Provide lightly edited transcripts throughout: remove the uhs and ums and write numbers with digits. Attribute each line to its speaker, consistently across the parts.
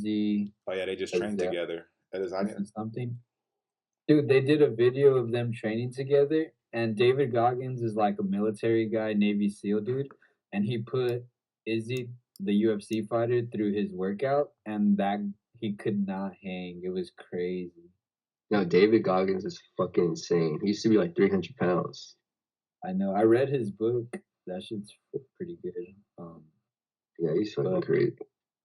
Speaker 1: Z
Speaker 2: Oh yeah, they just trained
Speaker 1: Azet
Speaker 2: together. That is, I didn't.
Speaker 1: something. Dude, they did a video of them training together, and David Goggins is like a military guy, Navy SEAL dude, and he put Izzy, the UFC fighter, through his workout, and that he could not hang. It was crazy.
Speaker 3: No, David Goggins is fucking insane. He used to be like 300 pounds.
Speaker 1: I know. I read his book. That shit's pretty good.
Speaker 3: Yeah, he's fucking
Speaker 1: But
Speaker 3: crazy.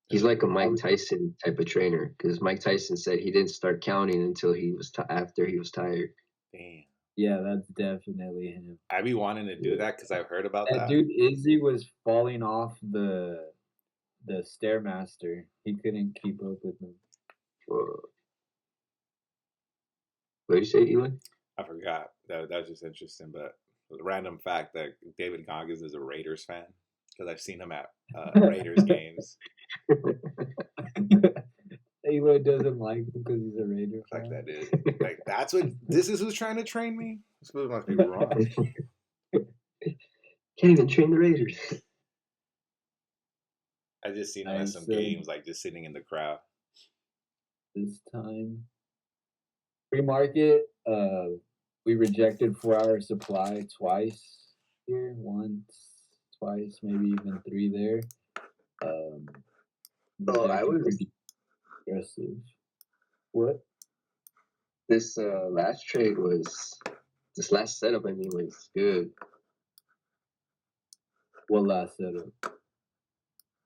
Speaker 3: He's like a Mike Tyson type of trainer because Mike Tyson said he didn't start counting until he was after he was tired.
Speaker 2: Damn.
Speaker 1: yeah, that's definitely him.
Speaker 2: I be wanting to do that because I've heard about
Speaker 1: That
Speaker 2: that.
Speaker 1: dude Izzy was falling off the stairmaster. He couldn't keep up with him.
Speaker 3: What did you say, Eli?
Speaker 2: I forgot. That's just interesting, but a random fact that David Goggins is a Raiders fan because I've seen him at Raiders games.
Speaker 1: Elo doesn't like him because he's a Raider
Speaker 2: Like
Speaker 1: fan.
Speaker 2: that, dude. Like that's what this is. Who's trying to train me? This must be wrong.
Speaker 3: Can't even train the Raiders.
Speaker 2: I just seen him at some games, like just sitting in the crowd.
Speaker 1: This time, free market. We rejected 4-hour supply twice here. Once, twice, maybe even 3 there.
Speaker 3: I was
Speaker 1: pretty aggressive. What?
Speaker 3: This last trade was this last setup. I mean, was good.
Speaker 1: What last setup?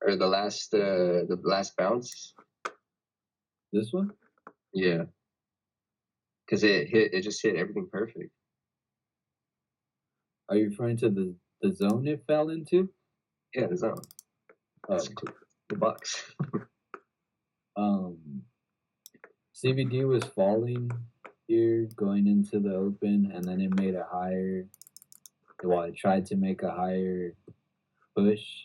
Speaker 3: Or the last bounce.
Speaker 1: This one?
Speaker 3: Yeah. Because it just hit everything perfect.
Speaker 1: Are you referring to the zone it fell into?
Speaker 3: Yeah, the zone.
Speaker 1: Oh.
Speaker 3: The box.
Speaker 1: CBD was falling here going into the open, and then it made a higher. Well, it tried to make a higher push.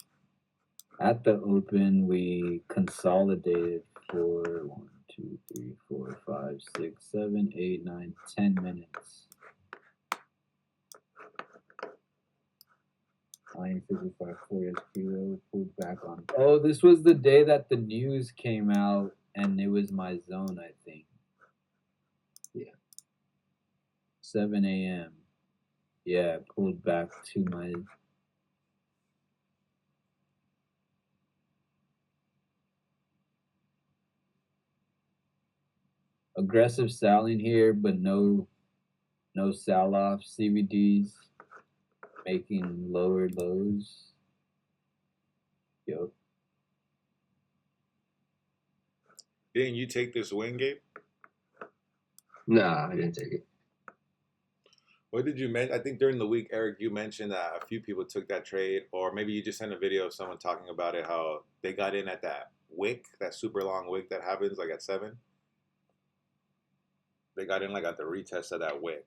Speaker 1: At the open, we consolidated for 1, 2, 3, 4, 5, 6, 7, 8, 9, 10 minutes. 9:55 4 kilo pulled back on. Oh, this was the day that the news came out, and it was my zone, I think.
Speaker 3: Yeah.
Speaker 1: 7 a.m. Yeah, pulled back to my. Aggressive selling here, but no sell off. CVDs making lower lows. Yo.
Speaker 2: Didn't you take this win, Gabe?
Speaker 3: Nah, I didn't take it.
Speaker 2: What did you mention? I think during the week, Eric, you mentioned that a few people took that trade, or maybe you just sent a video of someone talking about it, how they got in at that wick, that super long wick that happens like at 7. They got in like at the retest of that wick.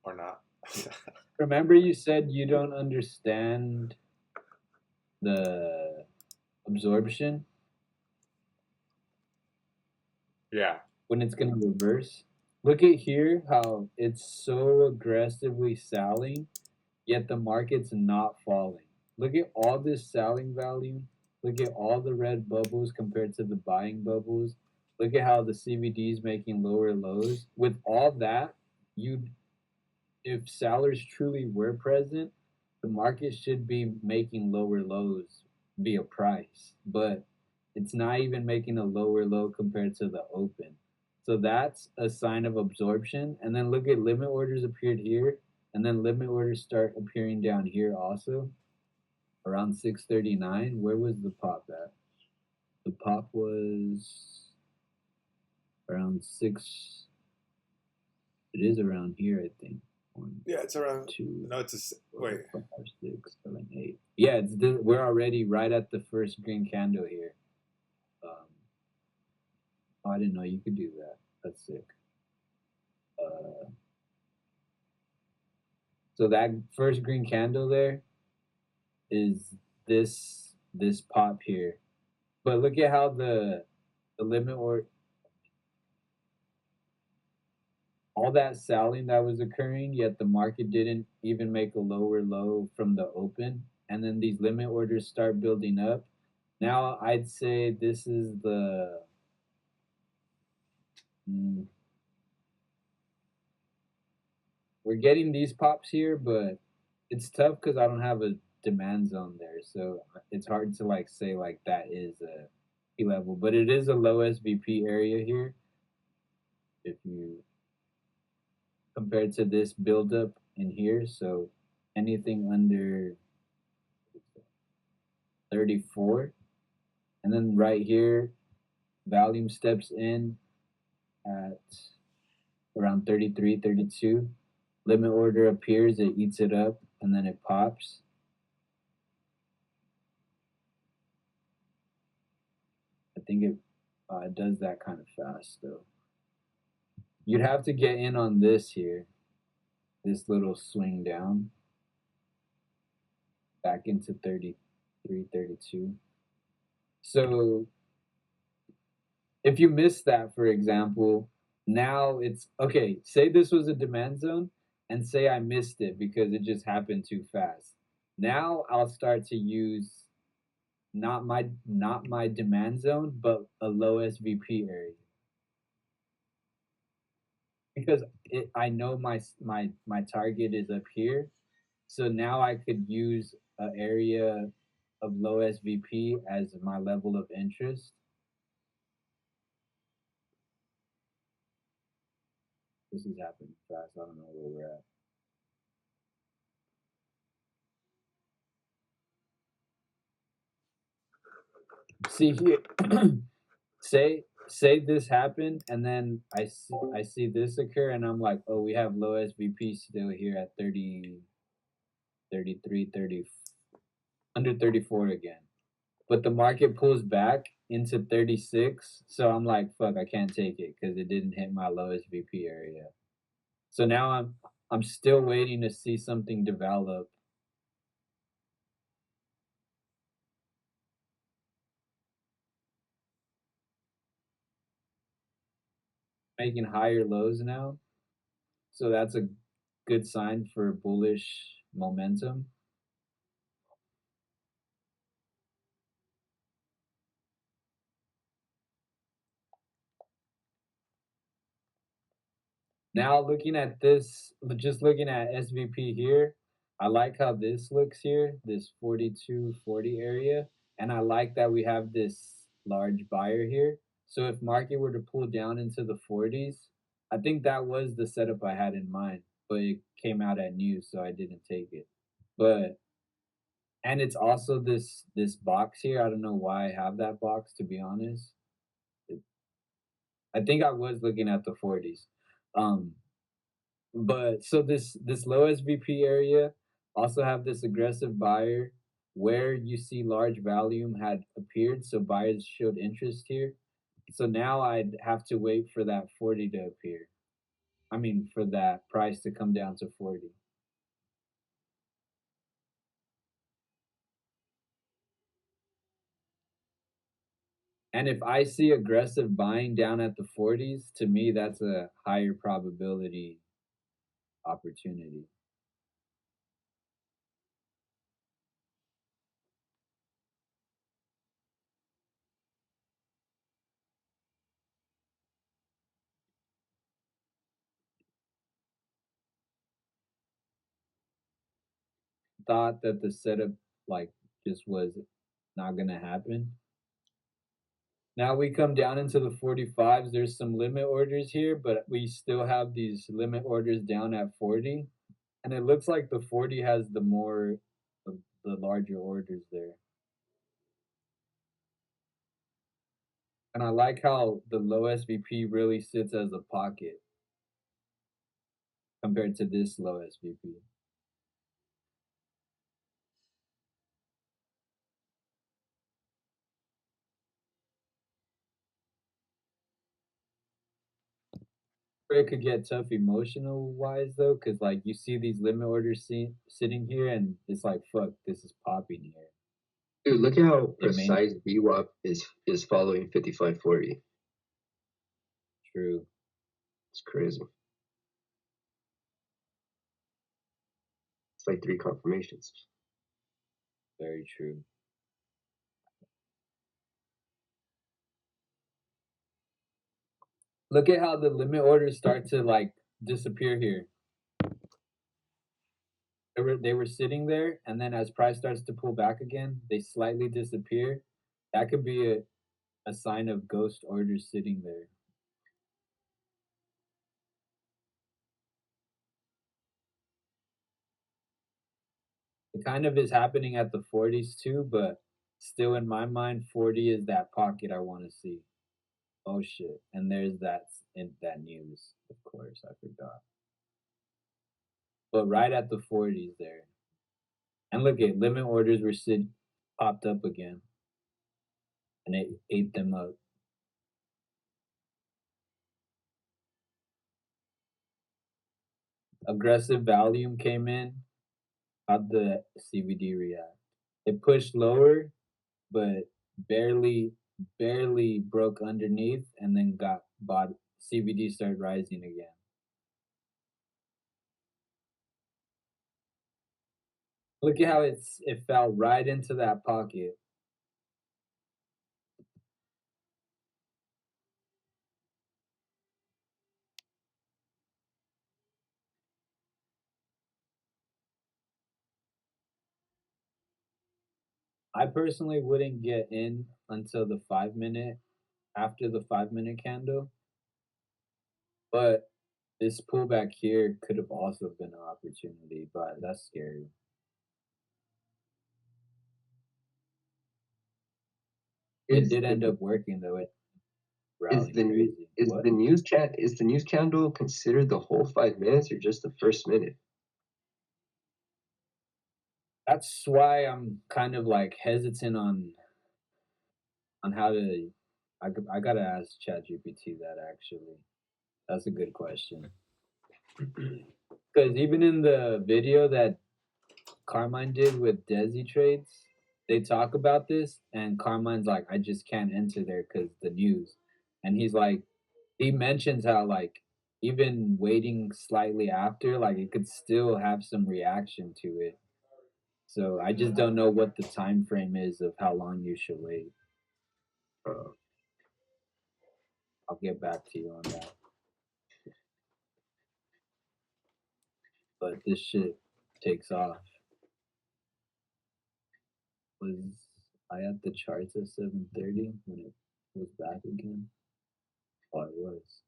Speaker 2: Or not.
Speaker 1: Remember you said you don't understand the absorption?
Speaker 2: Yeah.
Speaker 1: When it's going to reverse? Look at here how it's so aggressively selling, yet the market's not falling. Look at all this selling value. Look at all the red bubbles compared to the buying bubbles. Look at how the CVD is making lower lows. With all that, if sellers truly were present, the market should be making lower lows via price, but it's not even making a lower low compared to the open. So that's a sign of absorption. And then look at limit orders appeared here, and then limit orders start appearing down here also around 639. Where was the pop at? The pop was around 6. It is around here, I think. 1,
Speaker 2: Yeah, it's around
Speaker 1: 2.
Speaker 2: No, it's a wait.
Speaker 1: 5, 6, 7, 8. Yeah, we're already right at the first green candle here. Oh, I didn't know you could do that. That's sick. So that first green candle there is this pop here, but look at how the limit or all that selling that was occurring, yet the market didn't even make a lower low from the open. And then these limit orders start building up. Now I'd say this is mm, we're getting these pops here, but it's tough because I don't have a demand zone there. So it's hard to like say like that is a P level, but it is a low SVP area here. If you compared to this buildup in here, so anything under 34. And then right here, volume steps in at around 33, 32. Limit order appears, it eats it up, and then it pops. I think it does that kind of fast, though. You'd have to get in on this here, this little swing down, back into 33, 32. So if you miss that, for example, now it's okay. Say this was a demand zone, and say I missed it because it just happened too fast. Now I'll start to use not my demand zone, but a low SVP area because I know my target is up here, so now I could use an area of low SVP as my level of interest. This is happening fast. I don't know where we're at. See here, say this happened, and then I see this occur, and I'm like, oh, we have low SVP still here at 30, 33, 30, under 34 again. But the market pulls back into 36, so I'm like, fuck, I can't take it because it didn't hit my low SVP area. So now I'm still waiting to see something develop, making higher lows now. So that's a good sign for bullish momentum. Now looking at this, just looking at SVP here, I like how this looks here, this 4240 area, and I like that we have this large buyer here. So if market were to pull down into the 40s, I think that was the setup I had in mind, but it came out at news, so I didn't take it. But and it's also this box here. I don't know why I have that box to be honest. It, I think I was looking at the 40s. Um, But so this low SVP area also have this aggressive buyer where you see large volume had appeared, so buyers showed interest here. So now I'd have to wait for that 40 to appear. I mean, for that price to come down to 40. And if I see aggressive buying down at the 40s, to me that's a higher probability opportunity. Thought that the setup like just was not gonna happen. Now we come down into the 45s. There's some limit orders here, but we still have these limit orders down at 40. And it looks like the 40 has the more of the larger orders there. And I like how the low SVP really sits as a pocket compared to this low SVP. Where it could get tough emotional wise though, because like you see these limit orders sitting here and it's like, fuck, this is popping here.
Speaker 3: Dude, look at how
Speaker 1: It may
Speaker 3: precise VWAP is following 5540.
Speaker 1: true.
Speaker 3: It's crazy. It's like 3 confirmations.
Speaker 1: Very true. Look at how the limit orders start to like disappear here. They were sitting there, and then as price starts to pull back again, they slightly disappear. That could be a sign of ghost orders sitting there. It kind of is happening at the 40s too, but still in my mind, 40 is that pocket I want to see. Oh shit. And there's that news, of course, I forgot. But right at the 40s there. And look at limit orders were popped up again. And it ate them up. Aggressive volume came in. How'd the CVD react? It pushed lower, but barely broke underneath and then got bought. CVD started rising again. Look at how it fell right into that pocket. I personally wouldn't get in until the 5 minute after the 5 minute candle, but this pullback here could have also been an opportunity, but that's scary. It did end up working though. It rallied crazy.
Speaker 3: Is the news candle considered the whole 5 minutes or just the first minute?
Speaker 1: That's why I'm kind of like hesitant on how to. I gotta ask ChatGPT that actually. That's a good question. Because even in the video that Carmine did with Desi Trades, they talk about this, and Carmine's like, I just can't enter there because the news. And he's like, he mentions how like even waiting slightly after, like it could still have some reaction to it. So I just don't know what the time frame is of how long you should wait. I'll get back to you on that. But this shit takes off. Was I at the charts at 7:30 when it was back again? Oh, it was.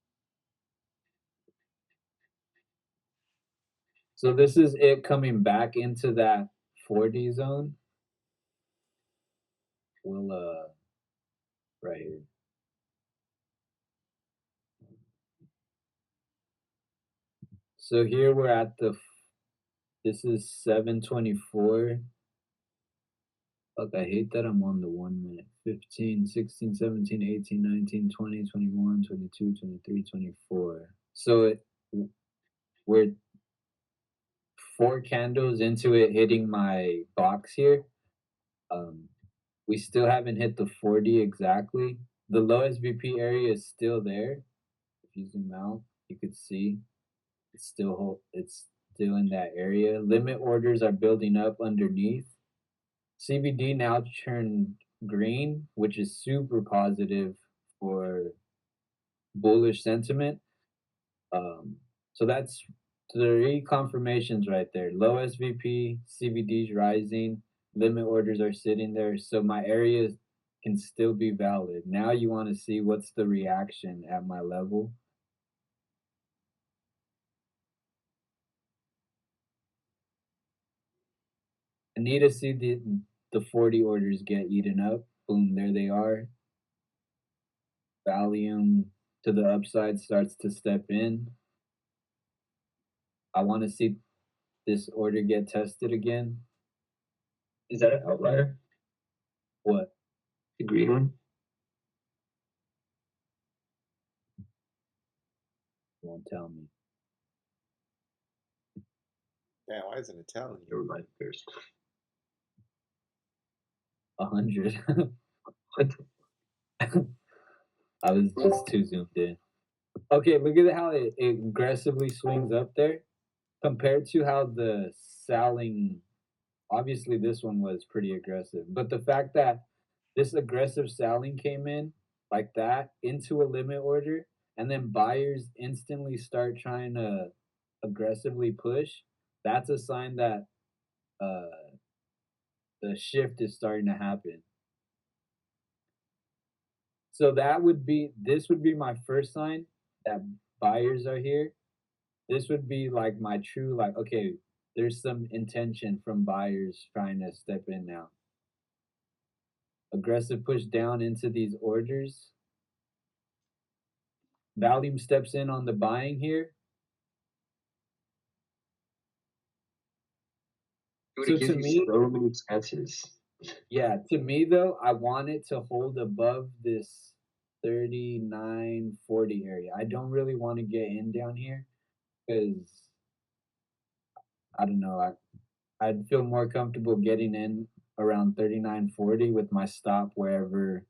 Speaker 1: So this is it coming back into that 40 zone. We'll right here. So here we're at this is 7:24. Fuck, I hate that I'm on the 1 minute. 15, 16, 17, 18, 19, 20, 21, 22, 23, 24. So we're 4 candles into it hitting my box here. We still haven't hit the 40 exactly. The low SVP area is still there. If you zoom out, you could see it's still in that area. Limit orders are building up underneath. CBD now turned green, which is super positive for bullish sentiment. So that's 3 confirmations right there. Low SVP, CBD's rising, limit orders are sitting there. So my areas can still be valid. Now you want to see what's the reaction at my level. I need to see the 40 orders get eaten up. Boom, there they are. Volume to the upside starts to step in. I want to see this order get tested again.
Speaker 3: Is that an outlier?
Speaker 1: What?
Speaker 3: The green one?
Speaker 1: Won't tell me.
Speaker 2: Damn, why isn't it telling you?
Speaker 3: Never mind first.
Speaker 1: 100.
Speaker 3: What?
Speaker 1: I was just too zoomed in. Okay, look at how it aggressively swings up there compared to how the selling, obviously this one was pretty aggressive, but the fact that this aggressive selling came in like that into a limit order, and then buyers instantly start trying to aggressively push, that's a sign that uh the shift is starting to happen. So that would be this would be my first sign that buyers are here. This would be like my true like, okay, there's some intention from buyers trying to step in now. Aggressive push down into these orders. Volume steps in on the buying here.
Speaker 3: Dude,
Speaker 1: So
Speaker 3: it
Speaker 1: to
Speaker 3: gives you
Speaker 1: me,
Speaker 3: so many chances.
Speaker 1: yeah, to me though, I want it to hold above this 3940 area. I don't really want to get in down here because I don't know. I'd feel more comfortable getting in around 3940 with my stop wherever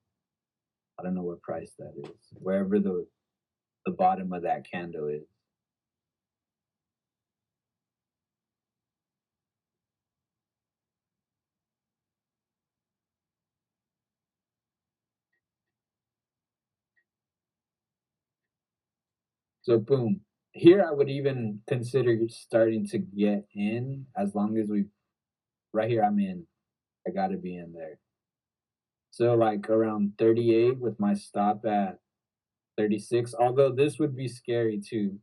Speaker 1: I don't know what price that is. Wherever the bottom of that candle is. So boom. Here I would even consider starting to get in as long as we right here I'm in. I gotta be in there. So like around 38 with my stop at 36, although this would be scary too.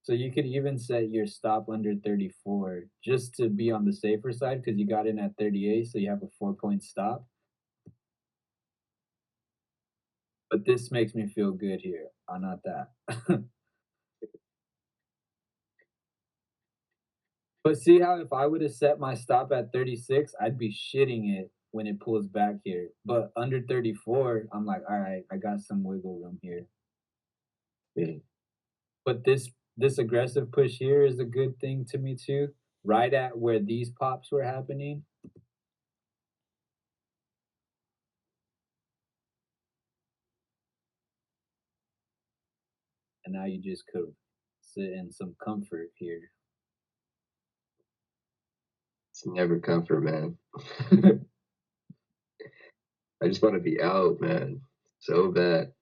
Speaker 1: So you could even set your stop under 34 just to be on the safer side because you got in at 38, so you have a 4 point stop. But this makes me feel good here. Not that. But see how if I would have set my stop at 36, I'd be shitting it when it pulls back here. But under 34, I'm like, all right, I got some wiggle room here.
Speaker 3: Yeah.
Speaker 1: But this aggressive push here is a good thing to me too. Right at where these pops were happening. And now you just could sit in some comfort here.
Speaker 3: It's never comfort, man. I just want to be out, man. So bad.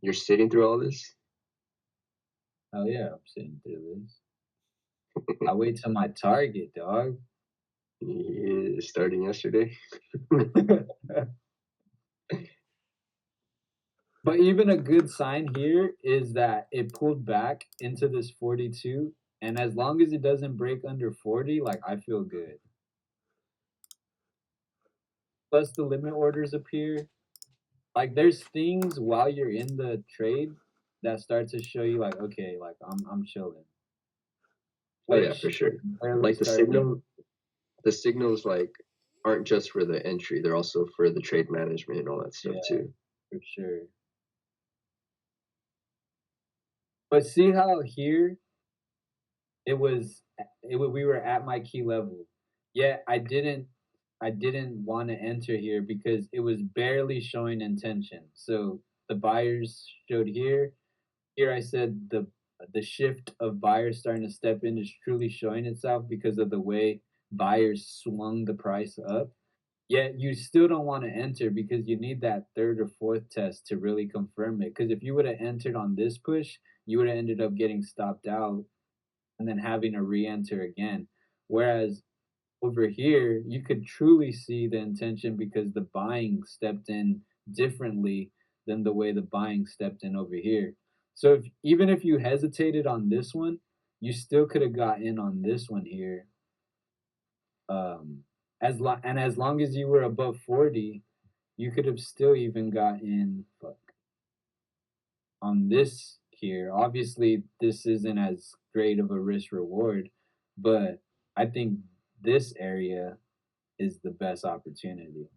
Speaker 3: You're sitting through all this?
Speaker 1: Oh yeah, I'm sitting through this. I wait till my target, dog.
Speaker 3: Yeah, starting yesterday.
Speaker 1: But even a good sign here is that it pulled back into this 42, and as long as it doesn't break under 40, like I feel good. Plus the limit orders appear. Like there's things while you're in the trade that start to show you like, okay, like I'm chilling.
Speaker 3: Oh yeah, for
Speaker 1: Which
Speaker 3: sure.
Speaker 1: barely
Speaker 3: Like
Speaker 1: started.
Speaker 3: the signals like aren't just for the entry; they're also for the trade management and all that stuff
Speaker 1: Yeah,
Speaker 3: too.
Speaker 1: for sure. But see how here it was we were at my key level. Yet I didn't want to enter here because it was barely showing intention. So the buyers showed here. Here I said the shift of buyers starting to step in is truly showing itself because of the way buyers swung the price up. Yet you still don't want to enter because you need that third or fourth test to really confirm it. Because if you would have entered on this push, you would have ended up getting stopped out and then having to re-enter again. Whereas over here, you could truly see the intention because the buying stepped in differently than the way the buying stepped in over here. So even if you hesitated on this one, you still could have got in on this one here. As long as you were above 40, you could have still even got in on this here. Obviously, this isn't as great of a risk reward, but I think this area is the best opportunity.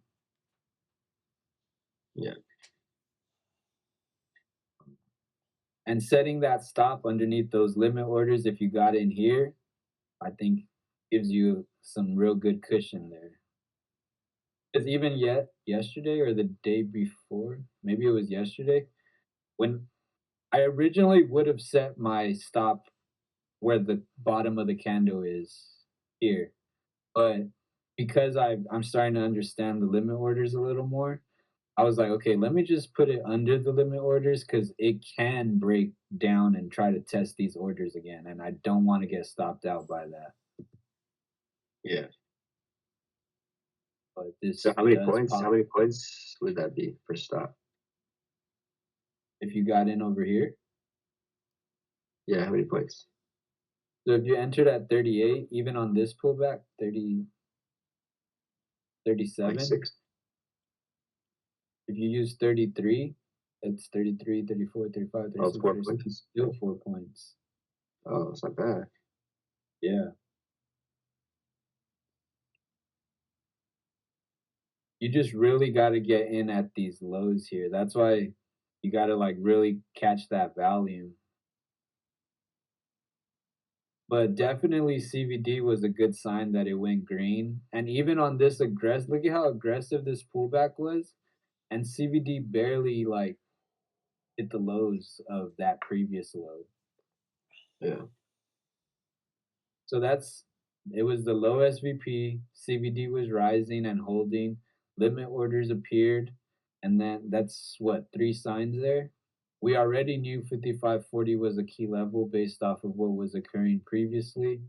Speaker 3: Yeah,
Speaker 1: And setting that stop underneath those limit orders, if you got in here, I think gives you some real good cushion there. Because even yet yesterday or the day before, maybe it was yesterday, when I originally would have set my stop where the bottom of the candle is here, but because I'm starting to understand the limit orders a little more, I was like, okay, let me just put it under the limit orders because it can break down and try to test these orders again, and I don't want to get stopped out by that.
Speaker 3: Yeah.
Speaker 1: But
Speaker 3: So
Speaker 1: this
Speaker 3: how many
Speaker 1: does
Speaker 3: points? How
Speaker 1: pop
Speaker 3: many points would that be for stop?
Speaker 1: if you got in over here.
Speaker 3: Yeah, how many points?
Speaker 1: So if you entered at 38, even on this pullback, 30,
Speaker 3: Like
Speaker 1: 37,
Speaker 3: 6?
Speaker 1: if you use 33, it's 33, 34, 35,
Speaker 3: Oh, it's
Speaker 1: 36,
Speaker 3: 4
Speaker 1: 37,
Speaker 3: points.
Speaker 1: still 4 points.
Speaker 3: Oh, it's not bad.
Speaker 1: Yeah. You just really got to get in at these lows here. That's why you got to like really catch that value. But definitely CVD was a good sign that it went green. And even on this aggressive, look at how aggressive this pullback was. And CVD barely like hit the lows of that previous low.
Speaker 3: Yeah.
Speaker 1: So it was the low SVP, CVD was rising and holding, limit orders appeared, and then that's what, three signs there. We already knew 5540 was a key level based off of what was occurring previously.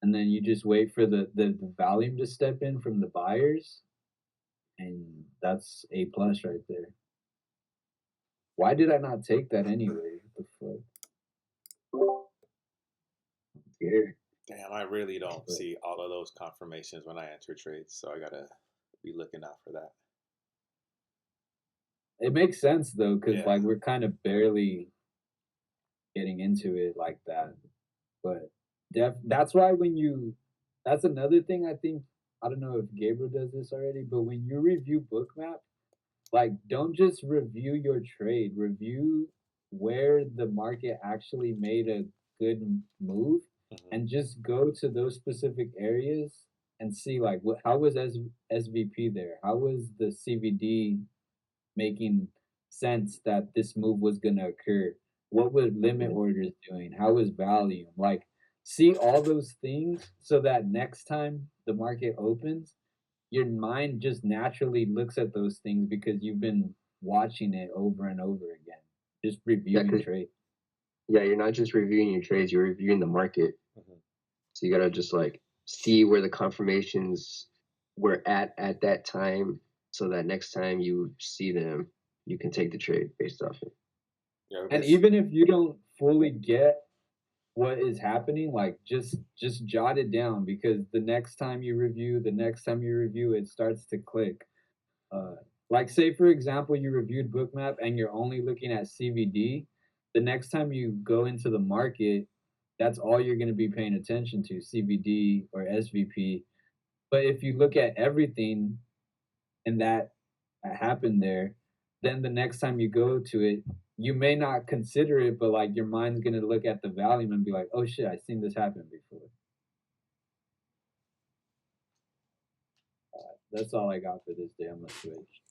Speaker 1: And then you just wait for the volume to step in from the buyers, and that's A plus right there. Why did I not take that anyway? What the
Speaker 3: Yeah.
Speaker 2: Damn, I really don't
Speaker 1: fuck?
Speaker 2: see all of those confirmations when I enter trades, so I gotta be looking out for that.
Speaker 1: It makes sense though, because
Speaker 2: Yeah.
Speaker 1: like we're kind of barely getting into it like that. But that's why that's another thing I think, I don't know if Gabriel does this already, but when you review Bookmap, like don't just review your trade, review where the market actually made a good move
Speaker 2: Hmm.
Speaker 1: and just go to those specific areas and see like how was SVP there? How was the CVD making sense that this move was going to occur? What were limit
Speaker 3: Yeah.
Speaker 1: orders doing? How was volume? Like, see all those things so that next time the market opens, your mind just naturally looks at those things because you've been watching it over and over again, just
Speaker 3: Yeah,
Speaker 1: reviewing
Speaker 3: 'cause
Speaker 1: trade.
Speaker 3: yeah, you're not just reviewing your trades, you're reviewing the market.
Speaker 2: Hmm.
Speaker 3: So you gotta just like see where the confirmations were at that time, so that next time you see them, you can take the trade based off it.
Speaker 2: Yeah,
Speaker 1: And
Speaker 2: because
Speaker 1: even if you don't fully get what is happening, like just jot it down because the next time you review, it starts to click. Uh, like say for example, you reviewed Bookmap and you're only looking at CVD. The next time you go into the market, that's all you're going to be paying attention to, CVD or SVP. But if you look at everything and that happened there, then the next time you go to it, you may not consider it, but like your mind's gonna look at the volume and be like, "Oh shit, I've seen this happen before." That's all I got for this day. I'm gonna switch.